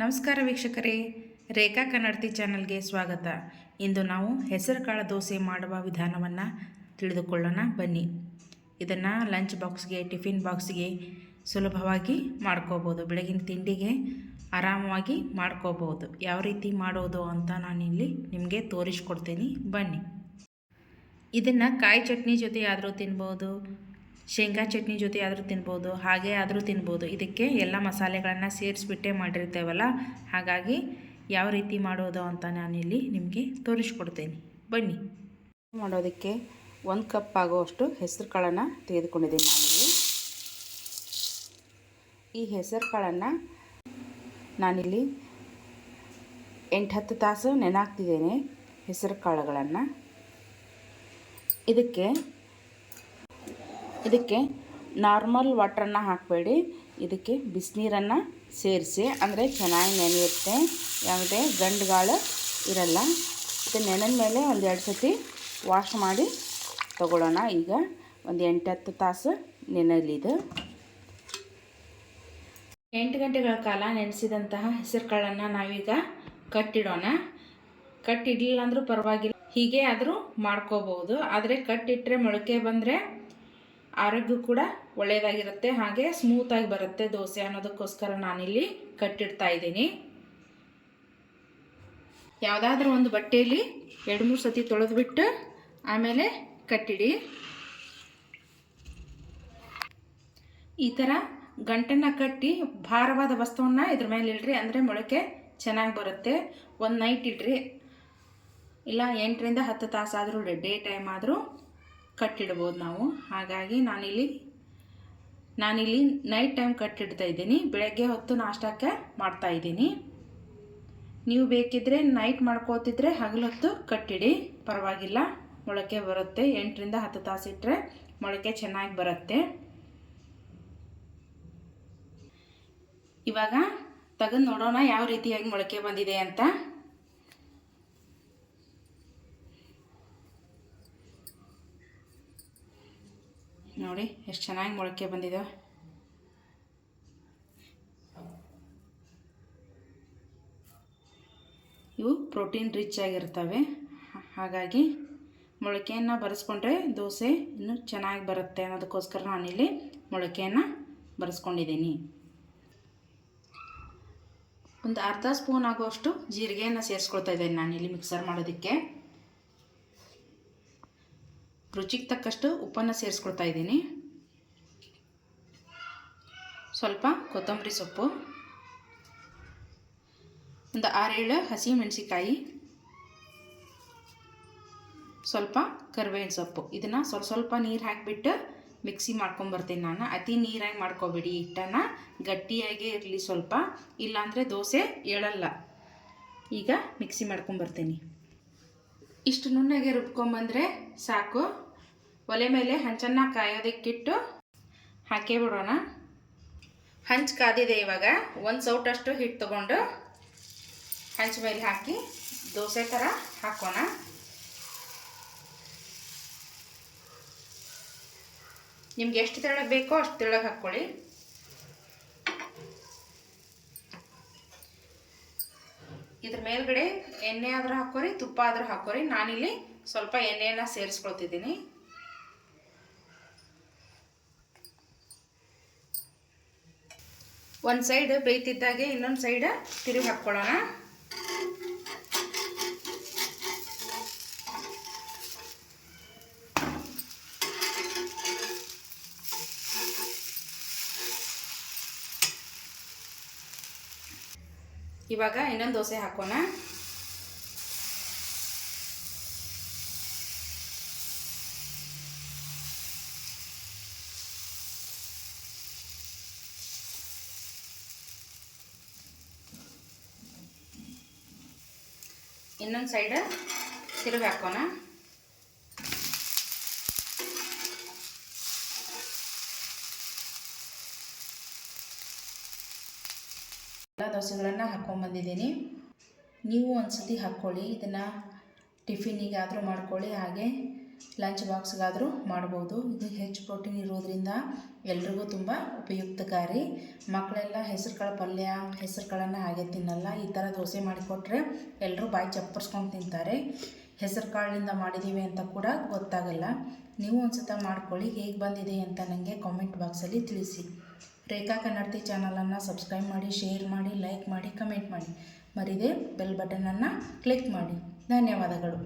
ನಮಸ್ಕಾರ ವೀಕ್ಷಕರೇ, ರೇಖಾ ಕನ್ನಡತಿ ಚಾನಲ್ಗೆ ಸ್ವಾಗತ. ಇಂದು ನಾವು ಹೆಸರುಕಾಳು ದೋಸೆ ಮಾಡುವ ವಿಧಾನವನ್ನು ತಿಳಿದುಕೊಳ್ಳೋಣ ಬನ್ನಿ. ಇದನ್ನು ಲಂಚ್ ಬಾಕ್ಸ್ಗೆ, ಟಿಫಿನ್ ಬಾಕ್ಸ್ಗೆ ಸುಲಭವಾಗಿ ಮಾಡ್ಕೋಬೋದು. ಬೆಳಗಿನ ತಿಂಡಿಗೆ ಆರಾಮವಾಗಿ ಮಾಡ್ಕೋಬೋದು. ಯಾವ ರೀತಿ ಮಾಡೋದು ಅಂತ ನಾನಿಲ್ಲಿ ನಿಮಗೆ ತೋರಿಸ್ಕೊಡ್ತೀನಿ ಬನ್ನಿ. ಇದನ್ನು ಕಾಯಿ ಚಟ್ನಿ ಜೊತೆ ಆದರೂ ತಿನ್ಬೋದು, ಶೇಂಗಾ ಚಟ್ನಿ ಜೊತೆ ಆದರೂ ತಿನ್ಬೋದು, ಹಾಗೆ ಆದರೂ ತಿನ್ಬೋದು. ಇದಕ್ಕೆ ಎಲ್ಲ ಮಸಾಲೆಗಳನ್ನು ಸೇರಿಸ್ಬಿಟ್ಟೆ ಮಾಡಿರ್ತೇವಲ್ಲ, ಹಾಗಾಗಿ ಯಾವ ರೀತಿ ಮಾಡೋದು ಅಂತ ನಾನಿಲ್ಲಿ ನಿಮಗೆ ತೋರಿಸ್ಕೊಡ್ತೇನೆ ಬನ್ನಿ. ಮಾಡೋದಕ್ಕೆ 1 ಕಪ್ ಆಗುವಷ್ಟು ಹೆಸರು ಕಾಳನ್ನು ತೆಗೆದುಕೊಂಡಿದ್ದೀನಿ ನಾನಿಲ್ಲಿ. ಈ ಹೆಸರು ಕಾಳನ್ನು ನಾನಿಲ್ಲಿ 8-10 ತಾಸು ನೆನಾಕ್ತಿದ್ದೇನೆ. ಹೆಸರು ಕಾಳುಗಳನ್ನು ಇದಕ್ಕೆ ನಾರ್ಮಲ್ ವಾಟ್ರನ್ನು ಹಾಕಬೇಡಿ, ಇದಕ್ಕೆ ಬಿಸಿನೀರನ್ನು ಸೇರಿಸಿ, ಅಂದರೆ ಚೆನ್ನಾಗಿ ನೆನೆಯುತ್ತೆ, ಯಾವುದೇ ಗಂಡುಗಾಳು ಇರಲ್ಲ. ಇದು ನೆನೆದ ಮೇಲೆ 1-2 ಸತಿ ವಾಶ್ ಮಾಡಿ ತಗೊಳ್ಳೋಣ. ಈಗ ಒಂದು 8-10 ತಾಸು ನೆನೆಯಲಿದು. 8 ಗಂಟೆಗಳ ಕಾಲ ನೆನೆಸಿದಂತಹ ಹೆಸರು ಕಾಳನ್ನು ನಾವೀಗ ಕಟ್ಟಿಡೋಣ. ಕಟ್ಟಿಡಲಿಲ್ಲ ಅಂದರೂ ಪರವಾಗಿಲ್ಲ, ಹೀಗೆ ಆದರೂ ಮಾಡ್ಕೋಬೋದು. ಆದರೆ ಕಟ್ಟಿಟ್ಟರೆ ಮೊಳಕೆ ಬಂದರೆ ಆರೋಗ್ಯ ಕೂಡ ಒಳ್ಳೆಯದಾಗಿರುತ್ತೆ, ಹಾಗೆ ಸ್ಮೂತಾಗಿ ಬರುತ್ತೆ ದೋಸೆ ಅನ್ನೋದಕ್ಕೋಸ್ಕರ ನಾನಿಲ್ಲಿ ಕಟ್ಟಿಡ್ತಾ ಇದ್ದೀನಿ. ಯಾವುದಾದ್ರೂ ಒಂದು ಬಟ್ಟೆಯಲ್ಲಿ 2-3 ಸತಿ ತೊಳೆದುಬಿಟ್ಟು ಆಮೇಲೆ ಕಟ್ಟಿಡಿ. ಈ ಥರ ಗಂಟನ್ನು ಕಟ್ಟಿ ಭಾರವಾದ ವಸ್ತುವನ್ನು ಇದ್ರ ಮೇಲೆ ಇಡ್ರಿ, ಅಂದರೆ ಮೊಳಕೆ ಚೆನ್ನಾಗಿ ಬರುತ್ತೆ. ಒಂದು ನೈಟ್ ಇಡ್ರಿ, ಇಲ್ಲ 8-10 ತಾಸಾದರೂ ಡೇ ಟೈಮ್ ಆದರೂ ಕಟ್ಟಿಡ್ಬೋದು ನಾವು. ಹಾಗಾಗಿ ನಾನಿಲ್ಲಿ ನೈಟ್ ಟೈಮ್ ಕಟ್ಟಿಡ್ತಾ ಇದ್ದೀನಿ, ಬೆಳಗ್ಗೆ ಹೊತ್ತು ನಾಷ್ಟಕ್ಕೆ ಮಾಡ್ತಾಯಿದ್ದೀನಿ. ನೀವು ಬೇಕಿದ್ದರೆ ನೈಟ್ ಮಾಡ್ಕೋತಿದ್ರೆ ಹಗಲೊತ್ತು ಕಟ್ಟಿಡಿ, ಪರವಾಗಿಲ್ಲ, ಮೊಳಕೆ ಬರುತ್ತೆ. 8-10 ತಾಸು ಇಟ್ಟರೆ ಮೊಳಕೆ ಚೆನ್ನಾಗಿ ಬರುತ್ತೆ. ಇವಾಗ ತೆಗೆದು ನೋಡೋಣ ಯಾವ ರೀತಿಯಾಗಿ ಮೊಳಕೆ ಬಂದಿದೆ ಅಂತ. ನೋಡಿ ಎಷ್ಟು ಚೆನ್ನಾಗಿ ಮೊಳಕೆ ಬಂದಿದೆ. ಇವು ಪ್ರೋಟೀನ್ ರಿಚ್ ಆಗಿರ್ತವೆ, ಹಾಗಾಗಿ ಮೊಳಕೆಯನ್ನು ಬರೆಸ್ಕೊಂಡ್ರೆ ದೋಸೆ ಇನ್ನೂ ಚೆನ್ನಾಗಿ ಬರುತ್ತೆ ಅನ್ನೋದಕ್ಕೋಸ್ಕರ ನಾನಿಲ್ಲಿ ಮೊಳಕೆಯನ್ನು ಬರೆಸ್ಕೊಂಡಿದ್ದೀನಿ. ಒಂದು ಅರ್ಧ ಸ್ಪೂನ್ ಆಗುವಷ್ಟು ಜೀರಿಗೆಯನ್ನು ಸೇರಿಸ್ಕೊಳ್ತಾ ಇದ್ದೇನೆ ನಾನಿಲ್ಲಿ ಮಿಕ್ಸರ್ ಮಾಡೋದಕ್ಕೆ. ರುಚಿಗೆ ತಕ್ಕಷ್ಟು ಉಪ್ಪನ್ನು ಸೇರಿಸ್ಕೊಳ್ತಾ ಇದ್ದೀನಿ. ಸ್ವಲ್ಪ ಕೊತ್ತಂಬರಿ ಸೊಪ್ಪು, ಒಂದು 6-7 ಹಸಿ ಮೆಣಸಿಕಾಯಿ, ಸ್ವಲ್ಪ ಕರಿಬೇವಿನ ಸೊಪ್ಪು. ಇದನ್ನು ಸ್ವಲ್ಪ ನೀರು ಹಾಕಿಬಿಟ್ಟು ಮಿಕ್ಸಿ ಮಾಡ್ಕೊಂಬರ್ತೀನಿ ನಾನು. ಅತಿ ನೀರಾಗಿ ಮಾಡ್ಕೊಬೇಡಿ, ಹಿಟ್ಟನ್ನು ಗಟ್ಟಿಯಾಗೇ ಇರಲಿ ಸ್ವಲ್ಪ, ಇಲ್ಲಾಂದರೆ ದೋಸೆ ಏಳಲ್ಲ. ಈಗ ಮಿಕ್ಸಿ ಮಾಡ್ಕೊಂಬರ್ತೀನಿ. ಇಷ್ಟು ನುಣ್ಣಗೆ ರುಬ್ಕೊಂಬಂದರೆ ಸಾಕು. ಒಲೆ ಮೇಲೆ ಹಂಚನ್ನು ಕಾಯೋದಕ್ಕಿಟ್ಟು ಹಾಕೇ ಬಿಡೋಣ. ಹಂಚು ಕಾದಿದೆ. ಇವಾಗ 1 ಸೌಟಷ್ಟು ಹಿಟ್ಟು ತೊಗೊಂಡು ಹಂಚು ಮೇಲೆ ಹಾಕಿ ದೋಸೆ ಥರ ಹಾಕೋಣ. ನಿಮ್ಗೆ ಎಷ್ಟು ತೆಳ್ಳಗೆ ಬೇಕೋ ಅಷ್ಟು ತೆಳ್ಳಗೆ ಹಾಕ್ಕೊಳ್ಳಿ. ಇದ್ರ ಮೇಲ್ಗಡೆ ಎಣ್ಣೆ ಆದರೂ ಹಾಕೋರಿ, ತುಪ್ಪ ಆದರೂ ಹಾಕೋರಿ. ನಾನಿಲ್ಲಿ ಸ್ವಲ್ಪ ಎಣ್ಣೆಯನ್ನು ಸೇರಿಸ್ಕೊಳ್ತಿದ್ದೀನಿ. ಒಂದು ಸೈಡ್ ಬೇಯ್ತಿದ್ದಾಗೆ ಇನ್ನೊಂದು ಸೈಡ್ ತಿರುಗಿ ಹಾಕ್ಕೊಳ್ಳೋಣ. ಇವಾಗ ಇನ್ನೊಂದು ದೋಸೆ ಹಾಕೋಣ. ಇನ್ನೊಂದು ಸೈಡ್ ತಿರುಗಿ ಹಾಕೋಣ. ಎಲ್ಲ ದೋಸೆಗಳನ್ನು ಹಾಕ್ಕೊಂಡ್ಬಂದಿದ್ದೀನಿ. ನೀವು ಒಂದು ಸತಿ ಹಾಕ್ಕೊಳ್ಳಿ, ಇದನ್ನು ಟಿಫಿನಿಗಾದರೂ ಮಾಡ್ಕೊಳ್ಳಿ, ಹಾಗೆ ಲಂಚ್ ಬಾಕ್ಸ್ಗಾದರೂ ಮಾಡ್ಬೋದು. ಇದು ಹೆಚ್ಚು ಪ್ರೋಟೀನ್ ಇರೋದ್ರಿಂದ ಎಲ್ರಿಗೂ ತುಂಬ ಉಪಯುಕ್ತಕಾರಿ. ಮಕ್ಕಳೆಲ್ಲ ಹೆಸರು ಕಾಳು ಪಲ್ಯ, ಹೆಸರು ಕಾಳನ್ನು ಹಾಗೆ ತಿನ್ನಲ್ಲ. ಈ ಥರ ದೋಸೆ ಮಾಡಿಕೊಟ್ರೆ ಎಲ್ಲರೂ ಬಾಯಿ ಚಪ್ಪರ್ಸ್ಕೊಂಡು ತಿಂತಾರೆ. ಹೆಸರು ಕಾಳಿನಿಂದ ಮಾಡಿದ್ದೀವಿ ಅಂತ ಕೂಡ ಗೊತ್ತಾಗಲ್ಲ. ನೀವು ಒಂದು ಸತ ಮಾಡ್ಕೊಳ್ಳಿ, ಹೇಗೆ ಬಂದಿದೆ ಅಂತ ನನಗೆ ಕಾಮೆಂಟ್ ಬಾಕ್ಸಲ್ಲಿ ತಿಳಿಸಿ. ರೇಖಾ ಕನ್ನಡತಿ ಚಾನಲನ್ನು ಸಬ್ಸ್ಕ್ರೈಬ್ ಮಾಡಿ, ಶೇರ್ ಮಾಡಿ, ಲೈಕ್ ಮಾಡಿ, ಕಮೆಂಟ್ ಮಾಡಿ. ಮರಿದೇ ಬೆಲ್ ಬಟನನ್ನು ಕ್ಲಿಕ್ ಮಾಡಿ. ಧನ್ಯವಾದಗಳು.